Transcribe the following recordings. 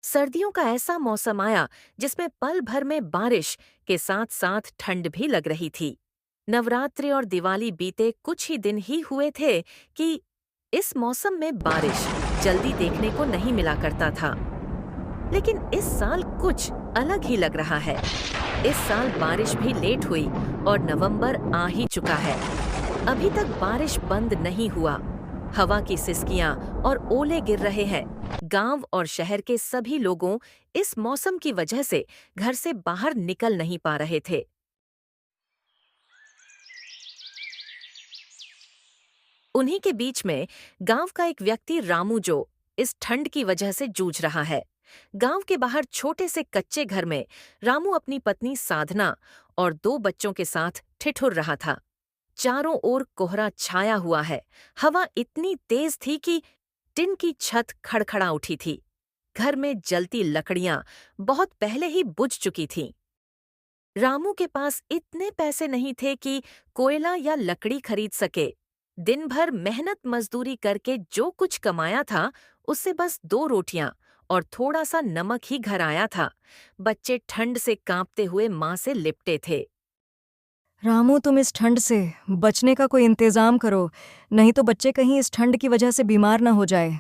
सर्दियों का ऐसा मौसम आया जिसमें पल भर में बारिश के साथ साथ ठंड भी लग रही थी। नवरात्रि और दिवाली बीते कुछ ही दिन ही हुए थे कि इस मौसम में बारिश जल्दी देखने को नहीं मिला करता था। लेकिन इस साल कुछ अलग ही लग रहा है। इस साल बारिश भी लेट हुई और नवंबर आ ही चुका है। अभी तक बारिश बंद नहीं हुआ। हवा की सिसकियां और ओले गिर रहे हैं। गांव और शहर के सभी लोगों इस मौसम की वजह से घर से बाहर निकल नहीं पा रहे थे। उन्हीं के बीच में गांव का एक व्यक्ति रामू जो इस ठंड की वजह से जूझ रहा है। गांव के बाहर छोटे से कच्चे घर में रामू अपनी पत्नी साधना और दो बच्चों के साथ ठिठुर रहा था। चारों ओर कोहरा छाया हुआ है। हवा इतनी तेज थी कि टिन की छत खड़खड़ा उठी थी। घर में जलती लकड़ियां बहुत पहले ही बुझ चुकी थीं। रामू के पास इतने पैसे नहीं थे कि कोयला या लकड़ी खरीद सके। दिन भर मेहनत मजदूरी करके जो कुछ कमाया था उससे बस दो रोटियां और थोड़ा सा नमक ही घर आया था। बच्चे ठंड से कांपते हुए मां से लिपटे थे। रामू, तुम इस ठंड से बचने का कोई इंतजाम करो, नहीं तो बच्चे कहीं इस ठंड की वजह से बीमार ना हो जाए।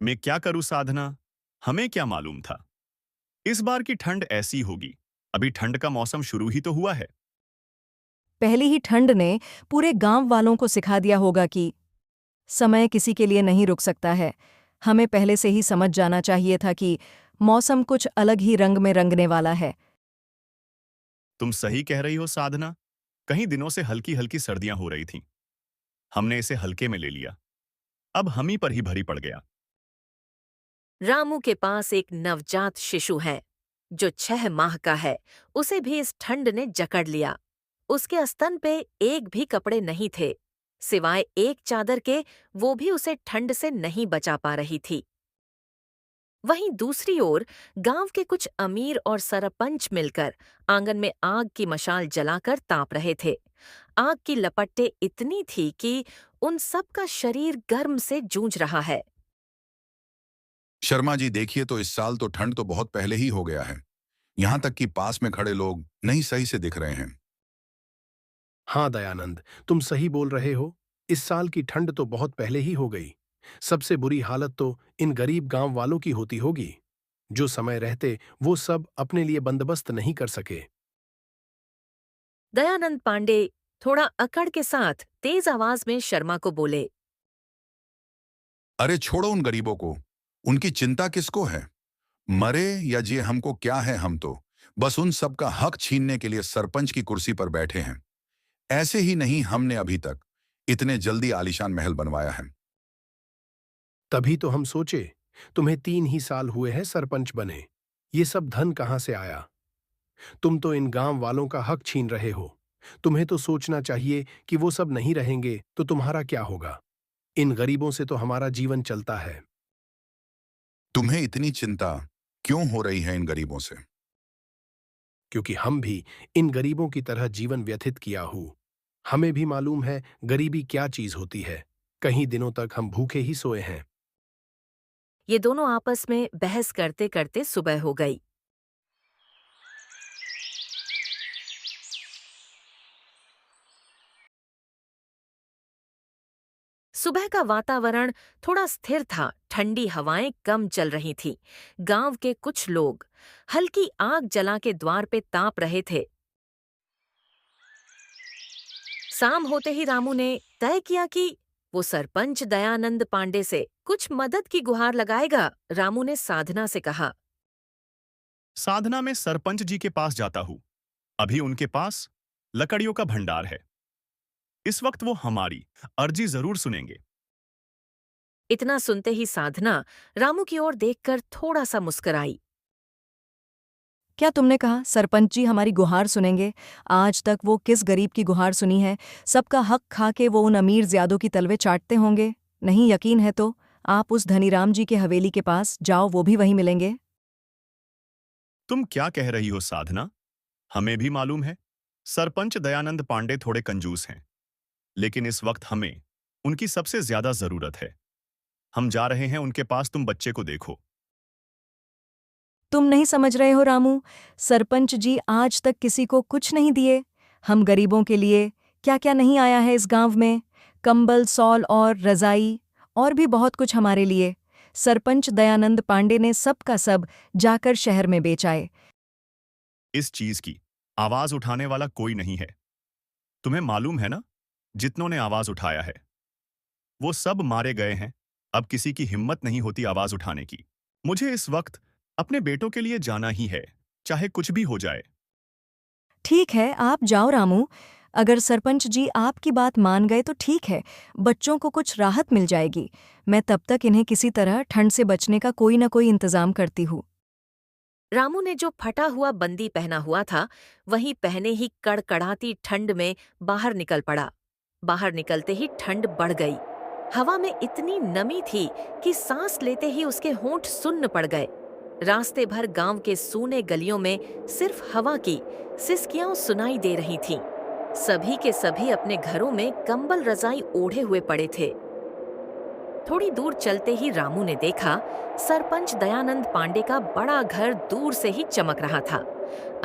मैं क्या करूं साधना? हमें क्या मालूम था इस बार की ठंड ऐसी होगी। अभी ठंड का मौसम शुरू ही तो हुआ है। पहली ही ठंड ने पूरे गांव वालों को सिखा दिया होगा कि समय किसी के लिए नहीं रुक सकता है। हमें पहले से ही समझ जाना चाहिए था कि मौसम कुछ अलग ही रंग में रंगने वाला है। तुम सही कह रही हो साधना। कई दिनों से हल्की हल्की सर्दियां हो रही थीं। हमने इसे हल्के में ले लिया। अब हम ही पर ही भरी पड़ गया। रामू के पास एक नवजात शिशु है जो 6 माह का है। उसे भी इस ठंड ने जकड़ लिया। उसके स्तन पे एक भी कपड़े नहीं थे, सिवाय एक चादर के। वो भी उसे ठंड से नहीं बचा पा रही थी। वहीं दूसरी ओर गांव के कुछ अमीर और सरपंच मिलकर आंगन में आग की मशाल जलाकर ताप रहे थे। आग की लपटें इतनी थी कि उन सब का शरीर गर्म से जूझ रहा है। शर्मा जी, देखिए तो इस साल तो ठंड तो बहुत पहले ही हो गया है। यहाँ तक कि पास में खड़े लोग नहीं सही से दिख रहे हैं। हाँ दयानंद, तुम सही बोल रहे हो। इस साल की ठंड तो बहुत पहले ही हो गई। सबसे बुरी हालत तो इन गरीब गांव वालों की होती होगी, जो समय रहते वो सब अपने लिए बंदोबस्त नहीं कर सके। दयानंद पांडे थोड़ा अकड़ के साथ तेज आवाज में शर्मा को बोले। अरे छोड़ो उन गरीबों को। उनकी चिंता किसको है? मरे या जिए हमको क्या है, हम तो बस उन सब का हक छीनने के लिए सरपंच की कुर्सी पर बैठे हैं। ऐसे ही नहीं हमने अभी तक इतने जल्दी आलीशान महल बनवाया है। तभी तो हम सोचे, तुम्हें 3 ही साल हुए हैं सरपंच बने, ये सब धन कहाँ से आया? तुम तो इन गांव वालों का हक छीन रहे हो। तुम्हें तो सोचना चाहिए कि वो सब नहीं रहेंगे तो तुम्हारा क्या होगा। इन गरीबों से तो हमारा जीवन चलता है। तुम्हें इतनी चिंता क्यों हो रही है इन गरीबों से? क्योंकि हम भी इन गरीबों की तरह जीवन व्यतीत किया हूँ। हमें भी मालूम है गरीबी क्या चीज होती है। कई दिनों तक हम भूखे ही सोए हैं। ये दोनों आपस में बहस करते करते सुबह हो गई। सुबह का वातावरण थोड़ा स्थिर था। ठंडी हवाएं कम चल रही थीं। गांव के कुछ लोग हल्की आग जला के द्वार पे ताप रहे थे। शाम होते ही रामू ने तय किया कि वो सरपंच दयानंद पांडे से कुछ मदद की गुहार लगाएगा। रामू ने साधना से कहा। साधना में सरपंच जी के पास जाता हूं। अभी उनके पास लकड़ियों का भंडार है। इस वक्त वो हमारी अर्जी जरूर सुनेंगे। इतना सुनते ही साधना रामू की ओर देखकर थोड़ा सा मुस्कुराई। क्या तुमने कहा सरपंच जी हमारी गुहार सुनेंगे? आज तक वो किस गरीब की गुहार सुनी है? सबका हक खा के वो उन अमीर ज्यादों की तलवे चाटते होंगे। नहीं यकीन है तो आप उस धनीराम जी के हवेली के पास जाओ, वो भी वहीं मिलेंगे। तुम क्या कह रही हो साधना? हमें भी मालूम है सरपंच दयानंद पांडे थोड़े कंजूस हैं। लेकिन इस वक्त हमें उनकी सबसे ज्यादा जरूरत है। हम जा रहे हैं उनके पास, तुम बच्चे को देखो। तुम नहीं समझ रहे हो रामू, सरपंच जी आज तक किसी को कुछ नहीं दिए। हम गरीबों के लिए क्या क्या नहीं आया है इस गांव में, कंबल, सॉल और रजाई, और भी बहुत कुछ हमारे लिए। सरपंच दयानंद पांडे ने सब का सब जाकर शहर में बेचाए। इस चीज की आवाज उठाने वाला कोई नहीं है। तुम्हें मालूम है ना, जितनों ने आवाज उठाया है वो सब मारे गए हैं। अब किसी की हिम्मत नहीं होती आवाज उठाने की। मुझे इस वक्त अपने बेटों के लिए जाना ही है, चाहे कुछ भी हो जाए। ठीक है, आप जाओ रामू। अगर सरपंच जी आपकी बात मान गए तो ठीक है, बच्चों को कुछ राहत मिल जाएगी। मैं तब तक इन्हें किसी तरह ठंड से बचने का कोई न कोई इंतजाम करती हूँ। रामू ने जो फटा हुआ बंदी पहना हुआ था, वही पहने ही कड़कड़ाती ठंड में बाहर निकल पड़ा। बाहर निकलते ही ठंड बढ़ गई। हवा में इतनी नमी थी कि सांस लेते ही उसके होंठ सुन्न पड़ गए। रास्ते भर गांव के सूने गलियों में सिर्फ हवा की सिसकियां सुनाई दे रही थीं। सभी के सभी अपने घरों में कंबल रजाई ओढ़े हुए पड़े थे। थोड़ी दूर चलते ही रामू ने देखा, सरपंच दयानंद पांडे का बड़ा घर दूर से ही चमक रहा था।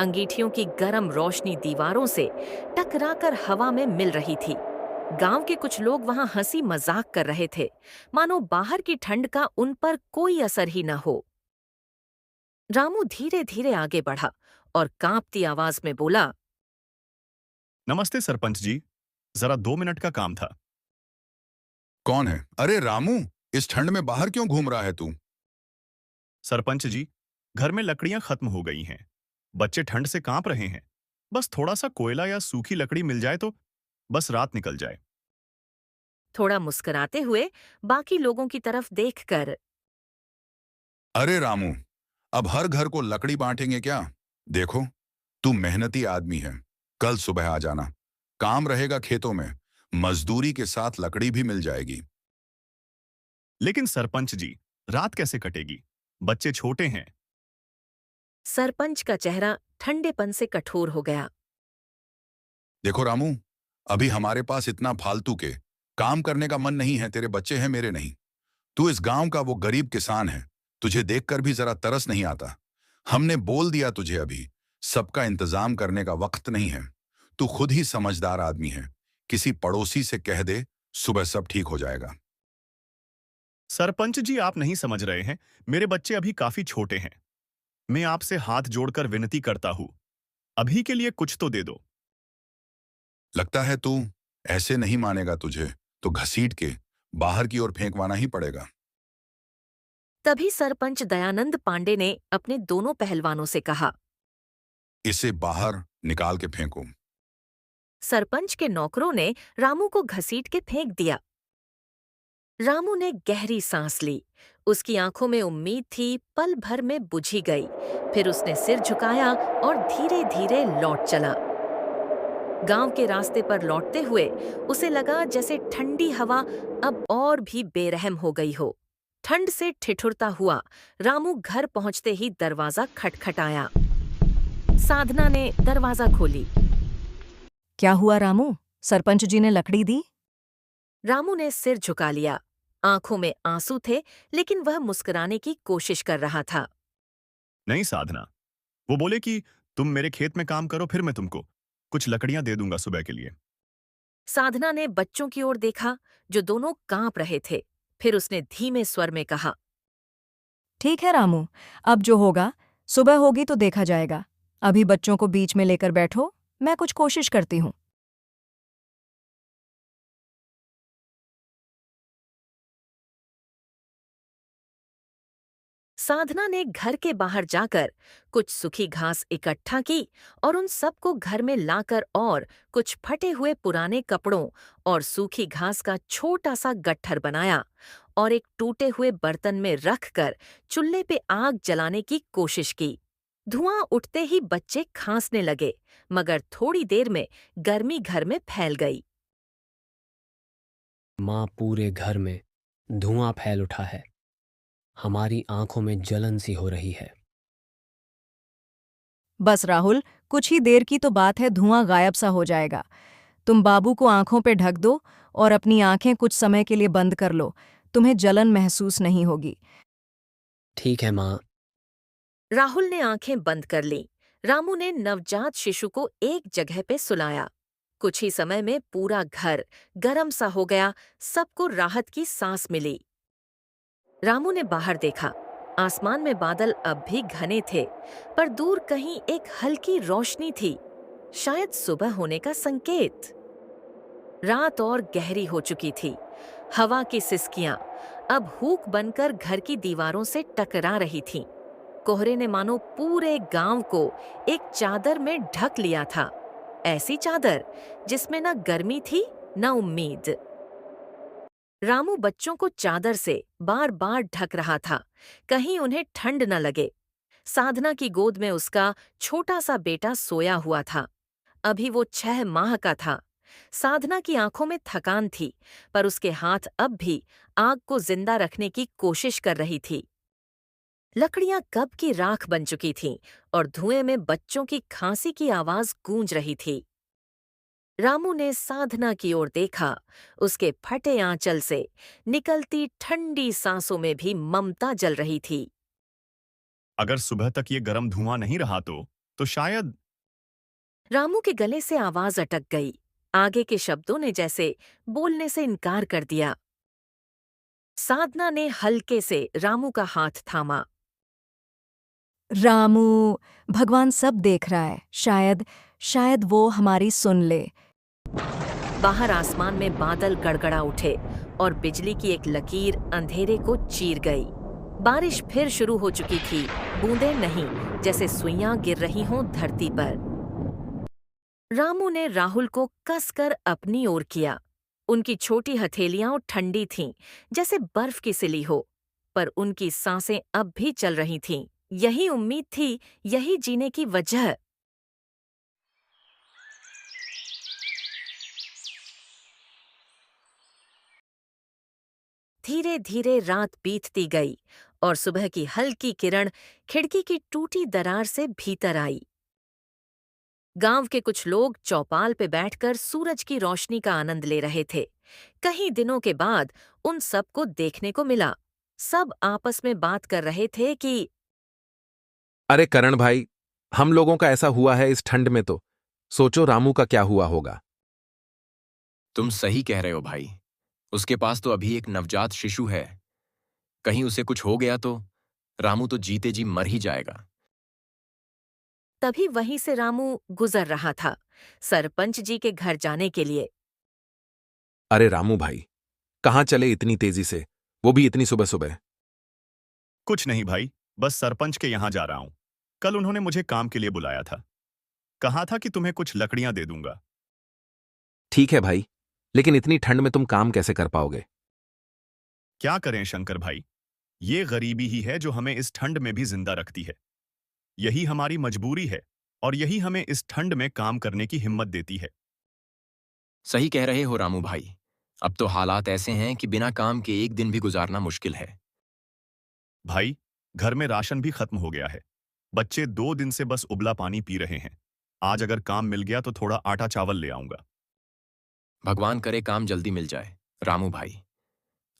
अंगीठियों की गर्म रोशनी दीवारों से टकराकर हवा में मिल रही थी। गांव के कुछ लोग वहां हंसी मजाक कर रहे थे, मानो बाहर की ठंड का उन पर कोई असर ही न हो। रामू धीरे धीरे आगे बढ़ा और कांपती आवाज में बोला, नमस्ते सरपंच जी, जरा 2 मिनट का काम था। कौन है? अरे रामू, इस ठंड में बाहर क्यों घूम रहा है तू? सरपंच जी, घर में लकड़ियां खत्म हो गई हैं। बच्चे ठंड से कांप रहे हैं। बस थोड़ा सा कोयला या सूखी लकड़ी मिल जाए तो बस रात निकल जाए। थोड़ा मुस्कुराते हुए बाकी लोगों की तरफ देखकर, अरे रामू, अब हर घर को लकड़ी बांटेंगे क्या? देखो, तू मेहनती आदमी है। कल सुबह आ जाना। काम रहेगा खेतों में। मजदूरी के साथ लकड़ी भी मिल जाएगी। लेकिन सरपंच जी, रात कैसे कटेगी? बच्चे छोटे हैं। सरपंच का चेहरा ठंडेपन से कठोर हो गया। देखो रामू, अभी हमारे पास इतना फालतू के काम करने का मन नहीं है। तेरे बच्चे हैं, मेरे नहीं। तू इस गांव का वो गरीब किसान है। तुझे देखकर भी जरा तरस नहीं आता। हमने बोल दिया तुझे, अभी सबका इंतजाम करने का वक्त नहीं है। तू खुद ही समझदार आदमी है। किसी पड़ोसी से कह दे, सुबह सब ठीक हो जाएगा। सरपंच जी, आप नहीं समझ रहे हैं। मेरे बच्चे अभी काफी छोटे हैं। मैं आपसे हाथ जोड़कर विनती करता हूं, अभी के लिए कुछ तो दे दो। लगता है तू ऐसे नहीं मानेगा। तुझे तो घसीट के बाहर की ओर फेंकवाना ही पड़ेगा। तभी सरपंच दयानंद पांडे ने अपने दोनों पहलवानों से कहा। इसे बाहर निकाल के फेंको। सरपंच के नौकरों ने रामू को घसीट के फेंक दिया। रामू ने गहरी सांस ली। उसकी आंखों में उम्मीद थी, पल भर में बुझी गई। फिर उसने सिर झुकाया और धीरे धीरे लौट चला। गांव के रास्ते पर लौटते हुए उसे लगा जैसे ठंडी हवा अब और भी बेरहम हो गई हो। ठंड से ठिठुरता हुआ रामू घर पहुंचते ही दरवाजा खटखटाया। साधना ने दरवाजा खोली। क्या हुआ रामू, सरपंच जी ने लकड़ी दी? रामू ने सिर झुका लिया। आंखों में आंसू थे, लेकिन वह मुस्कुराने की कोशिश कर रहा था। नहीं साधना, वो बोले कि तुम मेरे खेत में काम करो, फिर मैं तुमको कुछ लकड़ियां दे दूंगा सुबह के लिए। साधना ने बच्चों की ओर देखा, जो दोनों कांप रहे थे। फिर उसने धीमे स्वर में कहा, ठीक है रामू, अब जो होगा सुबह होगी तो देखा जाएगा। अभी बच्चों को बीच में लेकर बैठो, मैं कुछ कोशिश करती हूँ। साधना ने घर के बाहर जाकर कुछ सूखी घास इकट्ठा की और उन सबको घर में लाकर और कुछ फटे हुए पुराने कपड़ों और सूखी घास का छोटा सा गट्ठर बनाया और एक टूटे हुए बर्तन में रखकर चूल्हे पे आग जलाने की कोशिश की। धुआं उठते ही बच्चे खांसने लगे, मगर थोड़ी देर में गर्मी घर में फैल गई। माँ, पूरे घर में धुआं फैल उठा है। हमारी आंखों में जलन सी हो रही है। बस राहुल, कुछ ही देर की तो बात है, धुआं गायब सा हो जाएगा। तुम बाबू को आंखों पे ढक दो और अपनी आंखें कुछ समय के लिए बंद कर लो। तुम्हें जलन महसूस नहीं होगी। ठीक है माँ। राहुल ने आंखें बंद कर लीं। रामू ने नवजात शिशु को एक जगह पे सुलाया। कुछ ही समय में पूरा घर गरम सा हो गया। सबको राहत की सांस मिली। रामू ने बाहर देखा। आसमान में बादल अब भी घने थे, पर दूर कहीं एक हल्की रोशनी थी, शायद सुबह होने का संकेत। रात और गहरी हो चुकी थी। हवा की सिसकियां अब हूक बनकर घर की दीवारों से टकरा रही थीं। कोहरे ने मानो पूरे गांव को एक चादर में ढक लिया था। ऐसी चादर जिसमें न गर्मी थी न उम्मीद। रामू बच्चों को चादर से बार बार ढक रहा था, कहीं उन्हें ठंड न लगे। साधना की गोद में उसका छोटा सा बेटा सोया हुआ था। अभी वो 6 माह का था। साधना की आंखों में थकान थी, पर उसके हाथ अब भी आग को जिंदा रखने की कोशिश कर रही थी। लकड़ियां कब की राख बन चुकी थीं और धुएं में बच्चों की खांसी की आवाज गूंज रही थी। रामू ने साधना की ओर देखा। उसके फटे आंचल से निकलती ठंडी सांसों में भी ममता जल रही थी। अगर सुबह तक ये गर्म धुआं नहीं रहा तो शायद। रामू के गले से आवाज अटक गई। आगे के शब्दों ने जैसे बोलने से इनकार कर दिया। साधना ने हल्के से रामू का हाथ थामा। रामू, भगवान सब देख रहा है। शायद शायद वो हमारी सुन ले। बाहर आसमान में बादल गड़गड़ा उठे और बिजली की एक लकीर अंधेरे को चीर गई। बारिश फिर शुरू हो चुकी थी, बूंदें नहीं, जैसे सुइयां गिर रही हों धरती पर। रामू ने राहुल को कसकर अपनी ओर किया। उनकी छोटी हथेलियां ठंडी थीं, जैसे बर्फ की सिली हो, पर उनकी सांसें अब भी चल रही थीं। यही उम्मीद थी, यही जीने की वजह। धीरे धीरे रात बीतती गई और सुबह की हल्की किरण खिड़की की टूटी दरार से भीतर आई। गांव के कुछ लोग चौपाल पे बैठकर सूरज की रोशनी का आनंद ले रहे थे। कई दिनों के बाद उन सबको देखने को मिला। सब आपस में बात कर रहे थे कि अरे करण भाई, हम लोगों का ऐसा हुआ है इस ठंड में तो सोचो रामू का क्या हुआ होगा। तुम सही कह रहे हो भाई। उसके पास तो अभी एक नवजात शिशु है। कहीं उसे कुछ हो गया तो रामू तो जीते जी मर ही जाएगा। तभी वहीं से रामू गुजर रहा था, सरपंच जी के घर जाने के लिए। अरे रामू भाई, कहाँ चले इतनी तेजी से, वो भी इतनी सुबह सुबह। कुछ नहीं भाई, बस सरपंच के यहाँ जा रहा हूं। कल उन्होंने मुझे काम के लिए बुलाया था। कहा था कि तुम्हें कुछ लकड़ियां दे दूंगा। ठीक है भाई, लेकिन इतनी ठंड में तुम काम कैसे कर पाओगे। क्या करें शंकर भाई, ये गरीबी ही है जो हमें इस ठंड में भी जिंदा रखती है। यही हमारी मजबूरी है और यही हमें इस ठंड में काम करने की हिम्मत देती है। सही कह रहे हो रामू भाई। अब तो हालात ऐसे हैं कि बिना काम के एक दिन भी गुजारना मुश्किल है। भाई, घर में राशन भी खत्म हो गया है। बच्चे 2 दिन से बस उबला पानी पी रहे हैं। आज अगर काम मिल गया तो थोड़ा आटा चावल ले आऊंगा। भगवान करे काम जल्दी मिल जाए रामू भाई।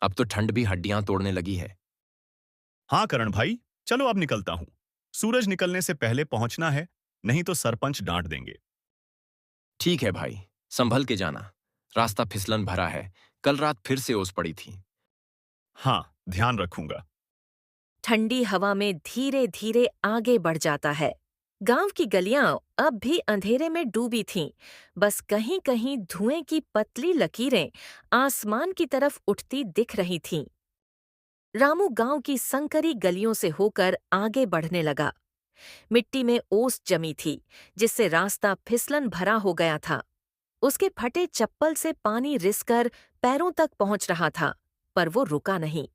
अब तो ठंड भी हड्डियां तोड़ने लगी है। हाँ करण भाई, चलो अब निकलता हूं। सूरज निकलने से पहले पहुंचना है, नहीं तो सरपंच डांट देंगे। ठीक है भाई, संभल के जाना। रास्ता फिसलन भरा है, कल रात फिर से ओस पड़ी थी। हाँ, ध्यान रखूंगा। ठंडी हवा में धीरे धीरे आगे बढ़ जाता है। गांव की गलियां अब भी अंधेरे में डूबी थीं, बस कहीं कहीं धुएं की पतली लकीरें आसमान की तरफ उठती दिख रही थीं। रामू गांव की संकरी गलियों से होकर आगे बढ़ने लगा। मिट्टी में ओस जमी थी, जिससे रास्ता फिसलन भरा हो गया था। उसके फटे चप्पल से पानी रिसकर पैरों तक पहुंच रहा था, पर वो रुका नहीं।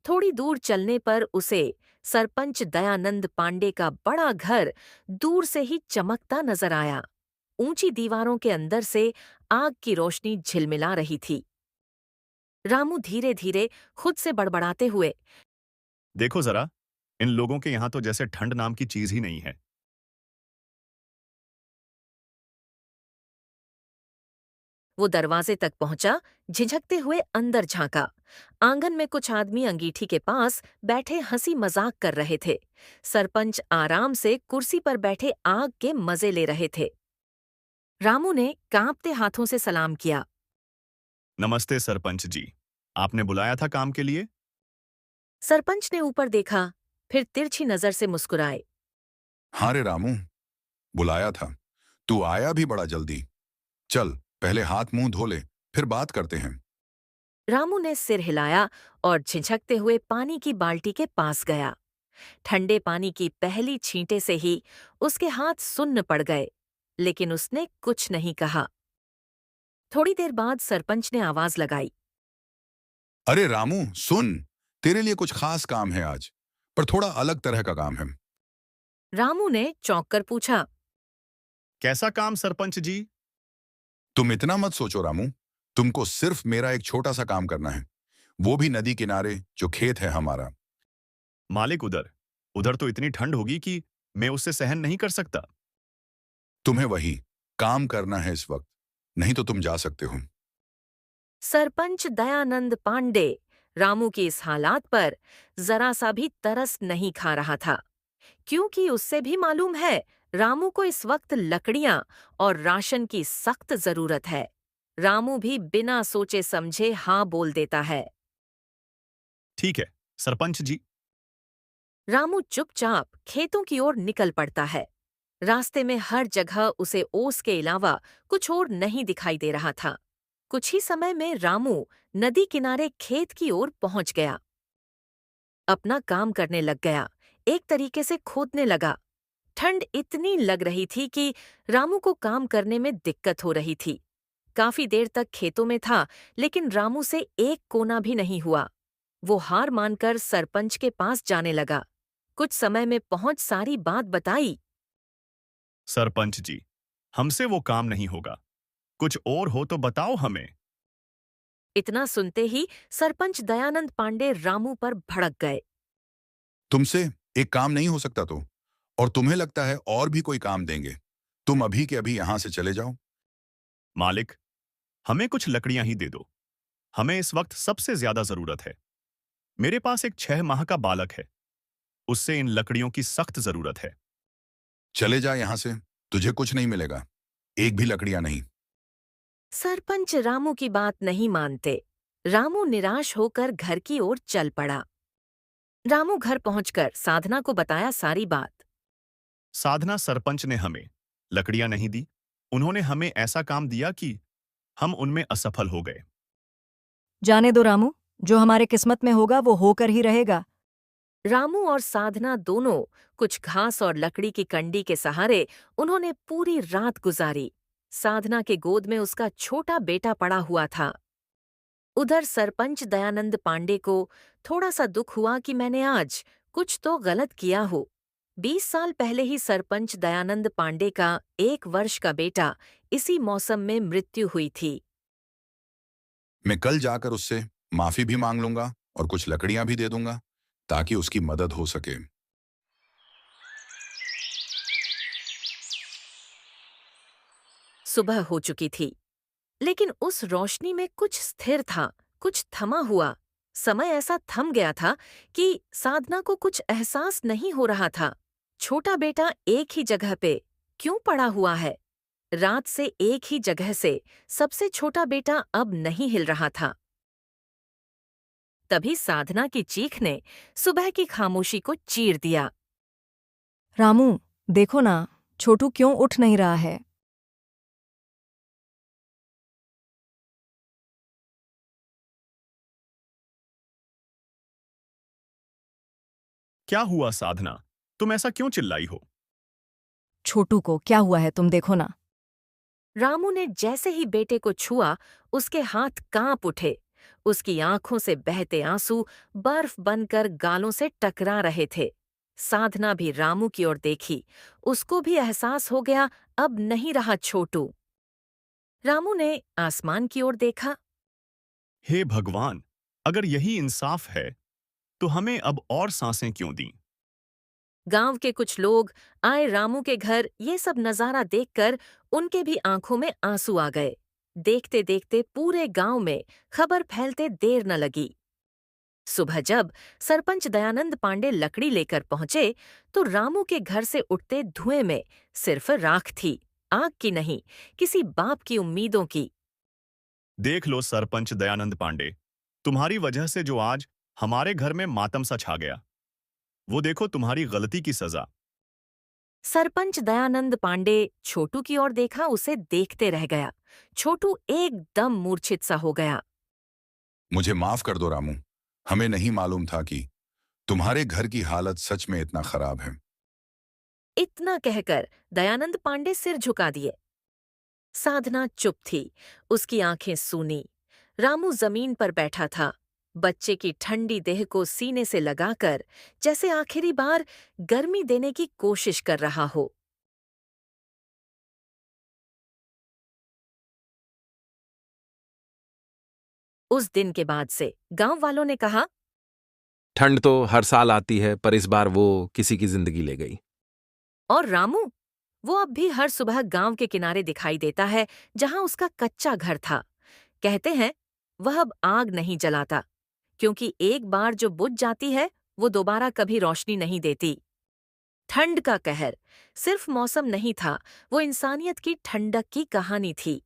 थोड़ी दूर चलने पर उसे सरपंच दयानंद पांडे का बड़ा घर दूर से ही चमकता नजर आया। ऊंची दीवारों के अंदर से आग की रोशनी झिलमिला रही थी। रामू धीरे धीरे खुद से बड़बड़ाते हुए, देखो जरा, इन लोगों के यहां तो जैसे ठंड नाम की चीज ही नहीं है। वो दरवाजे तक पहुंचा, झिझकते हुए अंदर झांका। आंगन में कुछ आदमी अंगीठी के पास बैठे हंसी मजाक कर रहे थे। सरपंच आराम से कुर्सी पर बैठे आग के मजे ले रहे थे। रामू ने कांपते हाथों से सलाम किया। नमस्ते सरपंच जी, आपने बुलाया था काम के लिए? सरपंच ने ऊपर देखा, फिर तिरछी नजर से मुस्कुराए। हाँ रे रामू, बुलाया था। तू आया भी बड़ा जल्दी। चल पहले हाथ मुंह धो ले, फिर बात करते हैं। रामू ने सिर हिलाया और झिझकते हुए पानी की बाल्टी के पास गया। ठंडे पानी की पहली छींटे से ही उसके हाथ सुन्न पड़ गए, लेकिन उसने कुछ नहीं कहा। थोड़ी देर बाद सरपंच ने आवाज लगाई। अरे रामू सुन, तेरे लिए कुछ खास काम है आज, पर थोड़ा अलग तरह का काम है। रामू ने चौंक कर पूछा। कैसा काम सरपंच जी? तुम इतना मत सोचो रामू, तुमको सिर्फ मेरा एक छोटा सा काम करना है, वो भी नदी किनारे जो खेत है हमारा। मालिक उधर उधर तो इतनी ठंड होगी कि मैं उससे सहन नहीं कर सकता। तुम्हें वही काम करना है इस वक्त, नहीं तो तुम जा सकते हो। सरपंच दयानंद पांडे रामू की इस हालात पर जरा सा भी तरस नहीं खा रहा था, क्योंकि उससे भी मालूम है रामू को इस वक्त लकड़ियां और राशन की सख्त जरूरत है। रामू भी बिना सोचे समझे हाँ बोल देता है। ठीक है सरपंच जी। रामू चुपचाप खेतों की ओर निकल पड़ता है। रास्ते में हर जगह उसे ओस के अलावा कुछ और नहीं दिखाई दे रहा था। कुछ ही समय में रामू नदी किनारे खेत की ओर पहुंच गया। अपना काम करने लग गया, एक तरीके से खोदने लगा। ठंड इतनी लग रही थी कि रामू को काम करने में दिक्कत हो रही थी। काफी देर तक खेतों में था, लेकिन रामू से एक कोना भी नहीं हुआ। वो हार मानकर सरपंच के पास जाने लगा। कुछ समय में पहुंच सारी बात बताई। सरपंच जी, हमसे वो काम नहीं होगा, कुछ और हो तो बताओ हमें। इतना सुनते ही सरपंच दयानंद पांडे रामू पर भड़क गए। तुमसे एक काम नहीं हो सकता तो, और तुम्हें लगता है और भी कोई काम देंगे। तुम अभी के अभी यहां से चले जाओ। मालिक, हमें कुछ लकड़ियां ही दे दो, हमें इस वक्त सबसे ज्यादा जरूरत है। मेरे पास एक 6 माह का बालक है, उससे इन लकड़ियों की सख्त जरूरत है। चले जा यहां से, तुझे कुछ नहीं मिलेगा, एक भी लकड़ियां नहीं। सरपंच रामू की बात नहीं मानते। रामू निराश होकर घर की ओर चल पड़ा। रामू घर पहुंचकर साधना को बताया सारी बात। साधना, सरपंच ने हमें लकड़ियां नहीं दी, उन्होंने हमें ऐसा काम दिया कि हम उनमें असफल हो गए। जाने दो रामू, जो हमारे किस्मत में होगा वो होकर ही रहेगा। रामू और साधना दोनों कुछ घास और लकड़ी की कंडी के सहारे उन्होंने पूरी रात गुजारी। साधना के गोद में उसका छोटा बेटा पड़ा हुआ था। उधर सरपंच दयानंद पांडे को थोड़ा सा दुख हुआ कि मैंने आज कुछ तो गलत किया हो। 20 साल पहले ही सरपंच दयानंद पांडे का 1 वर्ष का बेटा इसी मौसम में मृत्यु हुई थी। मैं कल जाकर उससे माफी भी मांग लूंगा और कुछ लकड़ियां भी दे दूंगा, ताकि उसकी मदद हो सके। सुबह हो चुकी थी, लेकिन उस रोशनी में कुछ स्थिर था, कुछ थमा हुआ। समय ऐसा थम गया था कि साधना को कुछ एहसास नहीं हो रहा था। छोटा बेटा एक ही जगह पे क्यों पड़ा हुआ है? रात से एक ही जगह से सबसे छोटा बेटा अब नहीं हिल रहा था। तभी साधना की चीख ने सुबह की खामोशी को चीर दिया। रामू, देखो ना, छोटू क्यों उठ नहीं रहा है? क्या हुआ साधना, तुम ऐसा क्यों चिल्लाई हो? छोटू को क्या हुआ है, तुम देखो ना। रामू ने जैसे ही बेटे को छुआ, उसके हाथ कांप उठे। उसकी आंखों से बहते आंसू बर्फ बनकर गालों से टकरा रहे थे। साधना भी रामू की ओर देखी। उसको भी एहसास हो गया, अब नहीं रहा छोटू। रामू ने आसमान की ओर देखा। हे भगवान, अगर यही इंसाफ है तो हमें अब और सांसें क्यों दी? गांव के कुछ लोग आए रामू के घर। ये सब नजारा देखकर उनके भी आंखों में आंसू आ गए। देखते देखते पूरे गांव में खबर फैलते देर न लगी। सुबह जब सरपंच दयानंद पांडे लकड़ी लेकर पहुंचे तो रामू के घर से उठते धुएं में सिर्फ राख थी, आग की नहीं, किसी बाप की उम्मीदों की। देख लो सरपंच दयानंद पांडे, तुम्हारी वजह से जो आज हमारे घर में मातम सा छा गया, वो देखो तुम्हारी गलती की सजा। सरपंच दयानंद पांडे छोटू की ओर देखा, उसे देखते रह गया। छोटू एकदम मूर्छित सा हो गया। मुझे माफ कर दो रामू, हमें नहीं मालूम था कि तुम्हारे घर की हालत सच में इतना खराब है। इतना कहकर दयानंद पांडे सिर झुका दिए। साधना चुप थी, उसकी आंखें सूनी। रामू जमीन पर बैठा था, बच्चे की ठंडी देह को सीने से लगाकर, जैसे आखिरी बार गर्मी देने की कोशिश कर रहा हो। उस दिन के बाद से गांव वालों ने कहा, ठंड तो हर साल आती है, पर इस बार वो किसी की जिंदगी ले गई। और रामू, वो अब भी हर सुबह गांव के किनारे दिखाई देता है जहां उसका कच्चा घर था। कहते हैं वह अब आग नहीं जलाता, क्योंकि एक बार जो बुझ जाती है वो दोबारा कभी रोशनी नहीं देती। ठंड का कहर सिर्फ मौसम नहीं था, वो इंसानियत की ठंडक की कहानी थी।